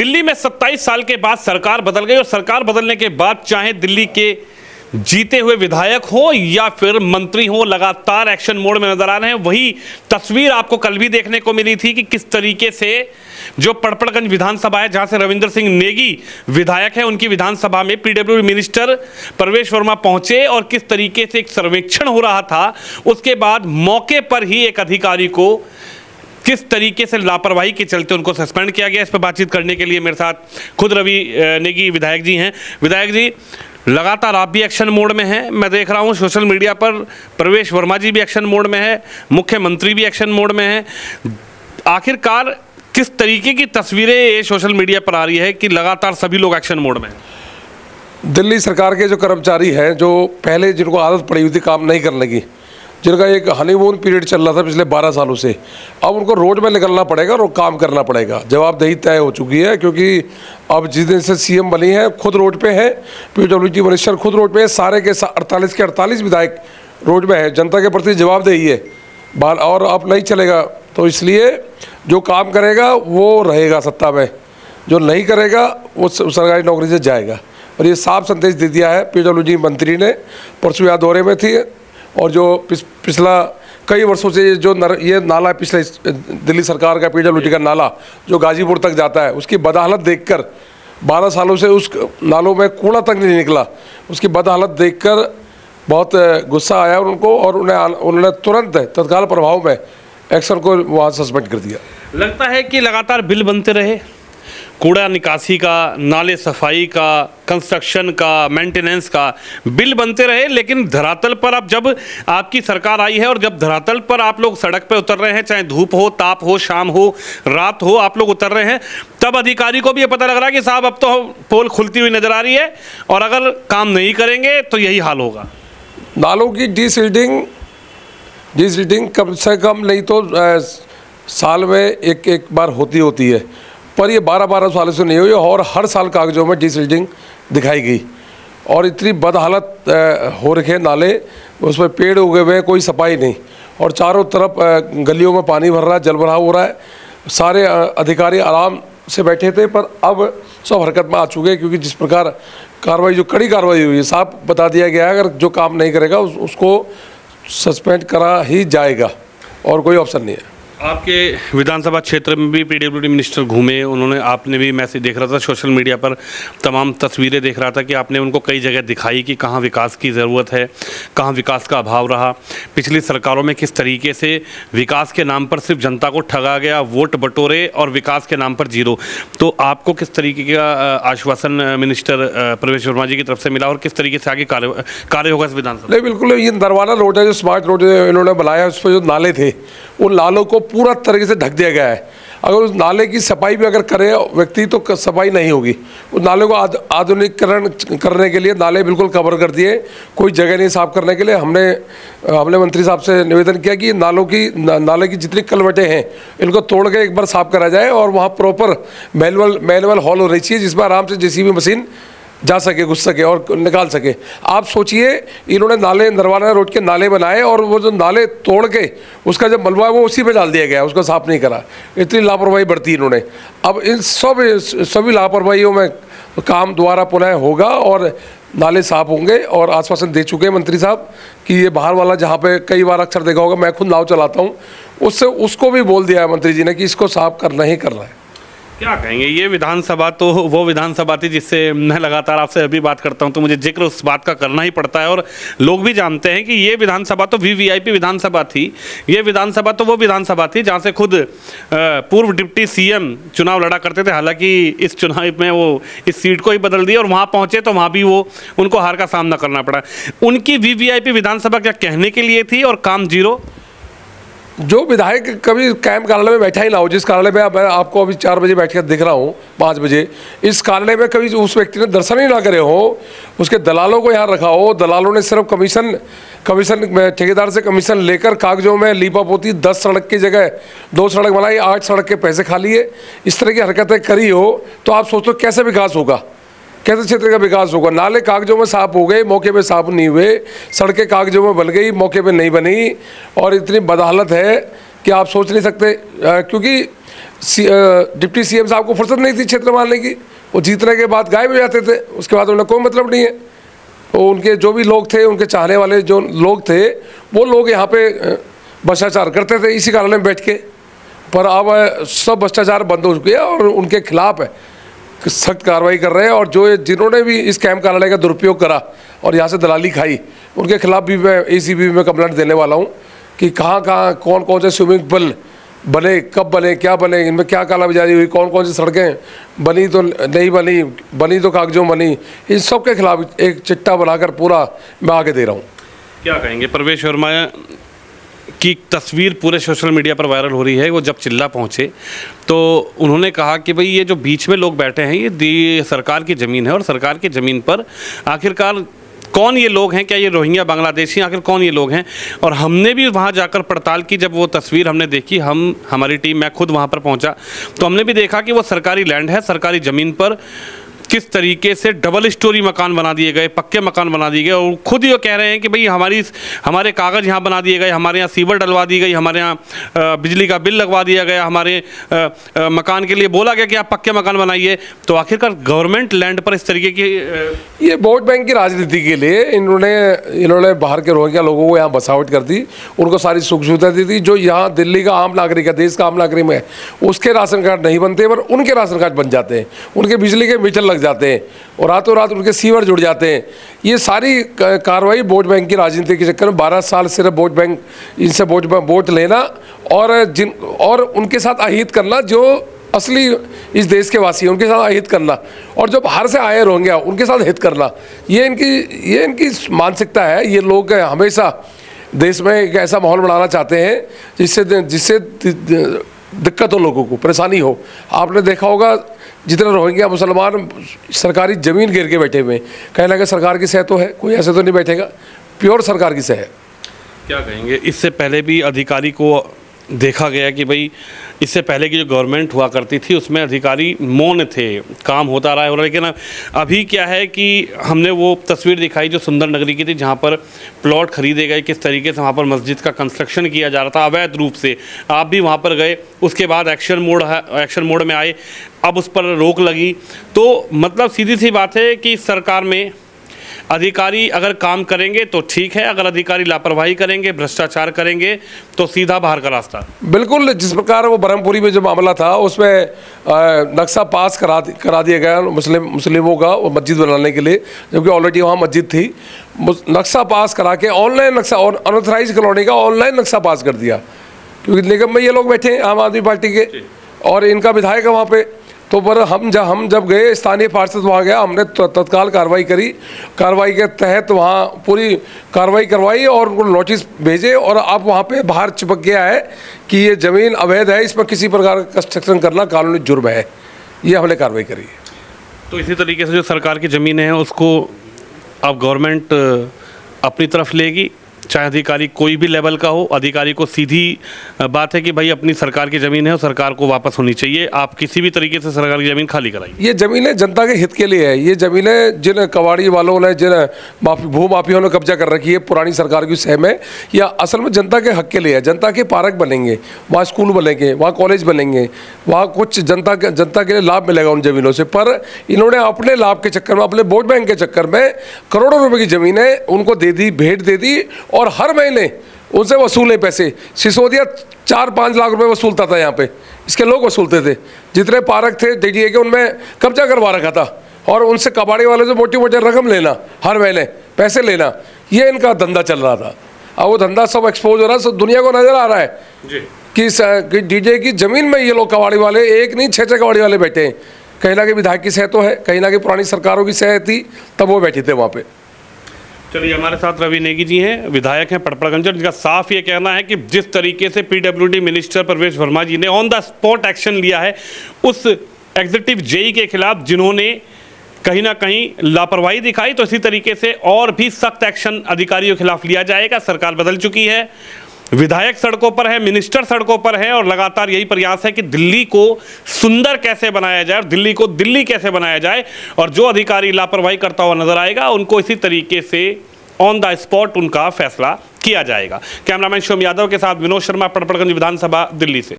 दिल्ली में 27 साल के बाद सरकार बदल गई और सरकार बदलने के बाद चाहे दिल्ली के जीते हुए विधायक हो या फिर मंत्री हो, लगातार एक्शन मोड में नजर आ रहे हैं। वही तस्वीर आपको कल भी देखने को मिली थी कि किस तरीके से जो पड़पड़गंज विधानसभा है, जहां से रविंद्र सिंह नेगी विधायक है, उनकी विधानसभा में पीडब्ल्यूडी मिनिस्टर प्रवेश वर्मा पहुंचे और किस तरीके से एक सर्वेक्षण हो रहा था। उसके बाद मौके पर ही एक अधिकारी को किस तरीके से लापरवाही के चलते उनको सस्पेंड किया गया। इस पर बातचीत करने के लिए मेरे साथ खुद रवि नेगी विधायक जी हैं। विधायक जी, लगातार आप भी एक्शन मोड में हैं, मैं देख रहा हूं सोशल मीडिया पर प्रवेश वर्मा जी भी एक्शन मोड में है, मुख्यमंत्री भी एक्शन मोड में है। आखिरकार किस तरीके की तस्वीरें ये सोशल मीडिया पर आ रही है कि लगातार सभी लोग एक्शन मोड में हैं? दिल्ली सरकार के जो कर्मचारी हैं, जो पहले जिनको आदत पड़ी हुई थी काम नहीं करने की, जिनका एक हनीमून पीरियड चल रहा था पिछले 12 सालों से, अब उनको रोड में निकलना पड़ेगा और काम करना पड़ेगा। जवाबदेही तय हो चुकी है, क्योंकि अब जिस दिन से सीएम बनी है खुद रोड पे है, पीडब्ल्यूडी मिनिस्टर खुद रोड पे है, सारे के 48 के 48 विधायक रोड में है। जनता के प्रति जवाबदेही है और अब नहीं चलेगा। तो इसलिए जो काम करेगा वो रहेगा सत्ता में, जो नहीं करेगा वो सरकारी नौकरी से जाएगा। और ये साफ संदेश दे दिया है पीडब्ल्यूडी मंत्री ने। परसों यहाँ दौरे में थी और जो पिछला कई वर्षों से ये नाला, पिछले दिल्ली सरकार का पीडब्ल्यूडी का नाला जो गाजीपुर तक जाता है, उसकी बदहालत देखकर 12 सालों से उस नालों में कूड़ा तक नहीं निकला, उसकी बदहालत देखकर बहुत गुस्सा आया उनको और उन्होंने तुरंत तत्काल प्रभाव में एक्शन को वहाँ सस्पेंड कर दिया। लगता है कि लगातार बिल बनते रहे, कूड़ा निकासी का, नाले सफाई का, कंस्ट्रक्शन का, मेंटेनेंस का बिल बनते रहे, लेकिन धरातल पर अब जब आपकी सरकार आई है और जब धरातल पर आप लोग सड़क पे उतर रहे हैं, चाहे धूप हो, ताप हो, शाम हो, रात हो, आप लोग उतर रहे हैं, तब अधिकारी को भी ये पता लग रहा है कि साहब अब तो पोल खुलती हुई नजर आ रही है और अगर काम नहीं करेंगे तो यही हाल होगा। नालों की डिसिल्टिंग कम से कम नहीं तो साल में एक बार होती है, पर ये 12 सालों से नहीं हुई और हर साल कागजों में डिसिल्टिंग दिखाई गई। और इतनी बदहालत हो रखे नाले, उस पर पेड़ उगे हुए, कोई सफाई नहीं, और चारों तरफ गलियों में पानी भर रहा है, जल भराव हो रहा है। सारे अधिकारी आराम से बैठे थे, पर अब सब हरकत में आ चुके हैं, क्योंकि जिस प्रकार कार्रवाई, जो कड़ी कार्रवाई हुई है, साफ बता दिया गया है अगर जो काम नहीं करेगा उसको सस्पेंड करा ही जाएगा और कोई ऑप्शन नहीं है। आपके विधानसभा क्षेत्र में भी पीडब्ल्यूडी मिनिस्टर घूमे, उन्होंने, आपने भी मैसेज देख रहा था सोशल मीडिया पर, तमाम तस्वीरें देख रहा था कि आपने उनको कई जगह दिखाई कि कहाँ विकास की ज़रूरत है, कहाँ विकास का अभाव रहा। पिछली सरकारों में किस तरीके से विकास के नाम पर सिर्फ जनता को ठगा गया, वोट बटोरे और विकास के नाम पर जीरो। तो आपको किस तरीके का आश्वासन मिनिस्टर प्रवेश वर्मा जी की तरफ से मिला और किस तरीके से आगे कार्य होगा इस विधानसभा? नहीं, बिल्कुल, ये नरवाना रोड है, जो स्मार्ट रोड इन्होंने बनाया, उस पर जो नाले थे उन नालों को पूरा तरीके से ढक दिया गया है। अगर उस नाले की सफाई भी अगर करे व्यक्ति तो सफाई नहीं होगी। उस नाले को आधुनिकीकरण करने के लिए नाले बिल्कुल कवर कर दिए, कोई जगह नहीं साफ करने के लिए। हमने मंत्री साहब से निवेदन किया कि नाले की जितनी कलवटें हैं इनको तोड़ के एक बार साफ करा जाए और वहाँ प्रॉपर मैनुअल हॉल होनी चाहिए, जिसमें आराम से जेसीबी मशीन जा सके, घुस सके और निकाल सके। आप सोचिए, इन्होंने नाले, नरवाना रोड के नाले बनाए और वो जो नाले तोड़ के उसका जब मलबा है वो उसी पे डाल दिया गया, उसको साफ नहीं करा। इतनी लापरवाही बरती इन्होंने। अब इन सभी लापरवाहियों में काम दोबारा पुनः होगा और नाले साफ होंगे। और आश्वासन दे चुके हैं मंत्री साहब कि ये बाहर वाला, जहाँ पे कई बार अक्सर देखा होगा, मैं खुद नाव चलाता हूँ, उसको भी बोल दिया है मंत्री जी ने कि इसको साफ करना ही करना है। क्या कहेंगे, ये विधानसभा तो वो विधानसभा थी जिससे मैं लगातार आपसे अभी बात करता हूं तो मुझे जिक्र उस बात का करना ही पड़ता है। और लोग भी जानते हैं कि ये विधानसभा तो वीवीआईपी विधानसभा थी। ये विधानसभा तो वो विधानसभा थी जहां से खुद पूर्व डिप्टी सीएम चुनाव लड़ा करते थे। हालांकि इस चुनाव में वो इस सीट को ही बदल दिया और वहाँ पहुँचे तो वहाँ भी वो उनको हार का सामना करना पड़ा। उनकी वीवीआईपी विधानसभा क्या कहने के लिए थी और काम जीरो? जो विधायक कभी कैंप कार्यालय में बैठा ही ना हो, जिस कार्यालय में मैं आपको अभी 4 बजे बैठ कर दिख रहा हूँ, 5 बजे, इस कार्यालय में कभी उस व्यक्ति ने दर्शन ही ना करे हो, उसके दलालों को यहाँ रखा हो, दलालों ने सिर्फ कमीशन ठेकेदार से कमीशन लेकर कागजों में लीपापोती 10 सड़क की जगह 2 सड़क बनाई, 8 सड़क के पैसे खा लिए, इस तरह की हरकतें करी हो, तो आप सोचो कैसे विकास होगा, कैसे क्षेत्र का विकास होगा। नाले कागजों में साफ हो गए, मौके पे साफ नहीं हुए, सड़कें कागजों में बन गई, मौके पे नहीं बनी, और इतनी बदहालत है कि आप सोच नहीं सकते। क्योंकि डिप्टी सीएम साहब को फुर्सत नहीं थी क्षेत्र मारने की, वो जीतने के बाद गायब हो जाते थे, उसके बाद उन्हें कोई मतलब नहीं है। तो उनके जो भी लोग थे, उनके चाहने वाले जो लोग थे, वो लोग यहाँ पे भ्रष्टाचार करते थे इसी कार्यालय में बैठ के। पर अब सब भ्रष्टाचार बंद हो चुके हैं और उनके खिलाफ सख्त कार्रवाई कर रहे हैं। और जो जिन्होंने भी इस कैंप कार्यालय का दुरुपयोग करा और यहाँ से दलाली खाई, उनके खिलाफ भी मैं ACB में कंप्लेंट देने वाला हूँ कि कहाँ कौन कौन से स्विमिंग पूल बने, कब बने, क्या बने, इनमें क्या कालाबाजारी हुई, कौन कौन सी सड़कें बनी तो नहीं बनी, बनी तो कागजों बनी, इन सब के खिलाफ एक चिट्ठा बनाकर पूरा मैं आगे दे रहा हूँ। क्या कहेंगे? प्रवेश वर्मा की तस्वीर पूरे सोशल मीडिया पर वायरल हो रही है। वो जब चिल्ला पहुंचे तो उन्होंने कहा कि भाई ये जो बीच में लोग बैठे हैं ये सरकार की ज़मीन है और सरकार की ज़मीन पर आखिरकार कौन ये लोग हैं, क्या ये रोहिंग्या बांग्लादेशी, आखिर कौन ये लोग हैं। और हमने भी वहाँ जाकर पड़ताल की, जब वो तस्वीर हमने देखी, हमारी टीम, मैं खुद वहाँ पर पहुँचा तो हमने भी देखा कि वो सरकारी लैंड है, सरकारी ज़मीन पर किस तरीके से डबल स्टोरी मकान बना दिए गए, पक्के मकान बना दिए गए। और खुद ही वो कह रहे हैं कि भाई हमारे कागज़ यहाँ बना दिए गए, हमारे यहाँ सीवर डलवा दी गई, हमारे यहाँ बिजली का बिल लगवा दिया गया, हमारे मकान के लिए बोला गया कि आप पक्के मकान बनाइए। तो आखिरकार गवर्नमेंट लैंड पर इस तरीके की ये वोट बैंक की राजनीति के लिए इन्होंने बाहर के रोहिंग्या लोगों को यहाँ बसावट कर दी, उनको सारी सुख सुविधा दी थी। जो यहाँ दिल्ली का आम नागरिक है, देश का आम नागरिक है, उसके राशन कार्ड नहीं बनते पर उनके राशन कार्ड बन जाते हैं, उनके बिजली के मीटर लग जाते हैं और रातों रात उनके सीवर जुड़ जाते हैं। ये सारी कार्रवाई वोट बैंक की राजनीति के चक्कर में 12 साल सिर्फ वोट बैंक, इनसे वोट लेना और उनके साथ अहित करना, जो असली इस देश के वासी हैं उनके साथ अहित करना, और जो बाहर से आए रोहिंग्या उनके साथ हित करना, ये इनकी मानसिकता है। ये लोग हमेशा देश में एक ऐसा माहौल बनाना चाहते हैं जिससे दिक्कत हो, लोगों को परेशानी हो। आपने देखा होगा जितने रोहिंग्या मुसलमान सरकारी ज़मीन घेर के बैठे हुए हैं, कहीं ना कहीं सरकार की सह तो है, कोई ऐसे तो नहीं बैठेगा, प्योर सरकार की सह है। क्या कहेंगे? इससे पहले भी अधिकारी को देखा गया कि भाई इससे पहले की जो गवर्नमेंट हुआ करती थी उसमें अधिकारी मौन थे, काम होता रहा है। लेकिन अभी क्या है कि हमने वो तस्वीर दिखाई जो सुंदर नगरी की थी, जहाँ पर प्लॉट खरीदे गए, किस तरीके से वहाँ पर मस्जिद का कंस्ट्रक्शन किया जा रहा था अवैध रूप से। आप भी वहाँ पर गए, उसके बाद एक्शन मोड में आए, अब उस पर रोक लगी। तो मतलब सीधी सी बात है कि सरकार में अधिकारी अगर काम करेंगे तो ठीक है, अगर अधिकारी लापरवाही करेंगे, भ्रष्टाचार करेंगे तो सीधा बाहर का रास्ता। बिल्कुल, जिस प्रकार वो ब्रह्मपुरी में जो मामला था उसमें नक्शा पास करा दिया गया मुस्लिमों का वो मस्जिद बनाने के लिए, जबकि ऑलरेडी वहाँ मस्जिद थी। नक्शा पास करा के ऑनलाइन नक्शा और अनऑथराइज कॉलोनी का ऑनलाइन नक्शा पास कर दिया, क्योंकि निगम में ये लोग बैठे हैं आम आदमी पार्टी के और इनका विधायक है वहाँ पे। तो पर हम जब गए, स्थानीय पार्षद वहाँ गया, हमने तत्काल कार्रवाई करी, कार्रवाई के तहत वहाँ पूरी कार्रवाई करवाई और उनको नोटिस भेजे। और अब वहाँ पे बाहर चिपक गया है कि ये ज़मीन अवैध है, इस पर किसी प्रकार का कंस्ट्रक्शन करना कानूनी जुर्म है, ये हमने कार्रवाई करी। तो इसी तरीके से जो सरकार की ज़मीन है उसको अब गवर्नमेंट अपनी तरफ लेगी, चाहे अधिकारी कोई भी लेवल का हो। अधिकारी को सीधी बात है कि भाई अपनी सरकार की ज़मीन है और सरकार को वापस होनी चाहिए, आप किसी भी तरीके से सरकार की ज़मीन खाली कराइए। ये ज़मीनें जनता के हित के लिए है। ये ज़मीनें जिन कबाड़ी वालों ने, जिन भू माफियों ने कब्जा कर रखी है पुरानी सरकार की सह में, या असल में जनता के हक के लिए है। जनता के पार्क बनेंगे, वहाँ स्कूल बनेंगे, वहाँ कॉलेज बनेंगे, वहाँ कुछ जनता के लिए लाभ मिलेगा उन ज़मीनों से। पर इन्होंने अपने लाभ के चक्कर में, अपने वोट बैंक के चक्कर में करोड़ों रुपये की ज़मीनें उनको दे दी, भेंट दे दी और हर महीने उनसे वसूले पैसे। सिसोदिया 4-5 लाख रुपए वसूलता था यहाँ पे, इसके लोग वसूलते थे। जितने पार्क थे DDA के उनमें कब्जा करवा रखा था और उनसे कबाड़ी वाले से मोटी मोटी रकम लेना, हर महीने पैसे लेना, ये इनका धंधा चल रहा था। अब वो धंधा सब एक्सपोज हो रहा है, सब दुनिया को नजर आ रहा है कि DDA की ज़मीन में ये लोग कबाड़ी वाले, एक नहीं 6 कबाड़ी वाले बैठे हैं। कहीं ना कहीं विधायक की सह तो है, कहीं ना कहीं पुरानी सरकारों की सह थी, तब वो बैठे थे वहाँ पे। चलिए, हमारे साथ रवि नेगी जी हैं, विधायक हैं पटपड़गंज, जिनका साफ ये कहना है कि जिस तरीके से PWD मिनिस्टर प्रवेश वर्मा जी ने ऑन द स्पॉट एक्शन लिया है उस एग्जीक्यूटिव जेई के खिलाफ जिन्होंने कहीं ना कहीं लापरवाही दिखाई, तो इसी तरीके से और भी सख्त एक्शन अधिकारियों के खिलाफ लिया जाएगा। सरकार बदल चुकी है, विधायक सड़कों पर है, मिनिस्टर सड़कों पर है और लगातार यही प्रयास है कि दिल्ली को सुंदर कैसे बनाया जाए और दिल्ली को दिल्ली कैसे बनाया जाए। और जो अधिकारी लापरवाही करता हुआ नजर आएगा उनको इसी तरीके से ऑन द स्पॉट उनका फैसला किया जाएगा। कैमरामैन शिवम यादव के साथ विनोद शर्मा, पटपड़गंज विधानसभा, दिल्ली से।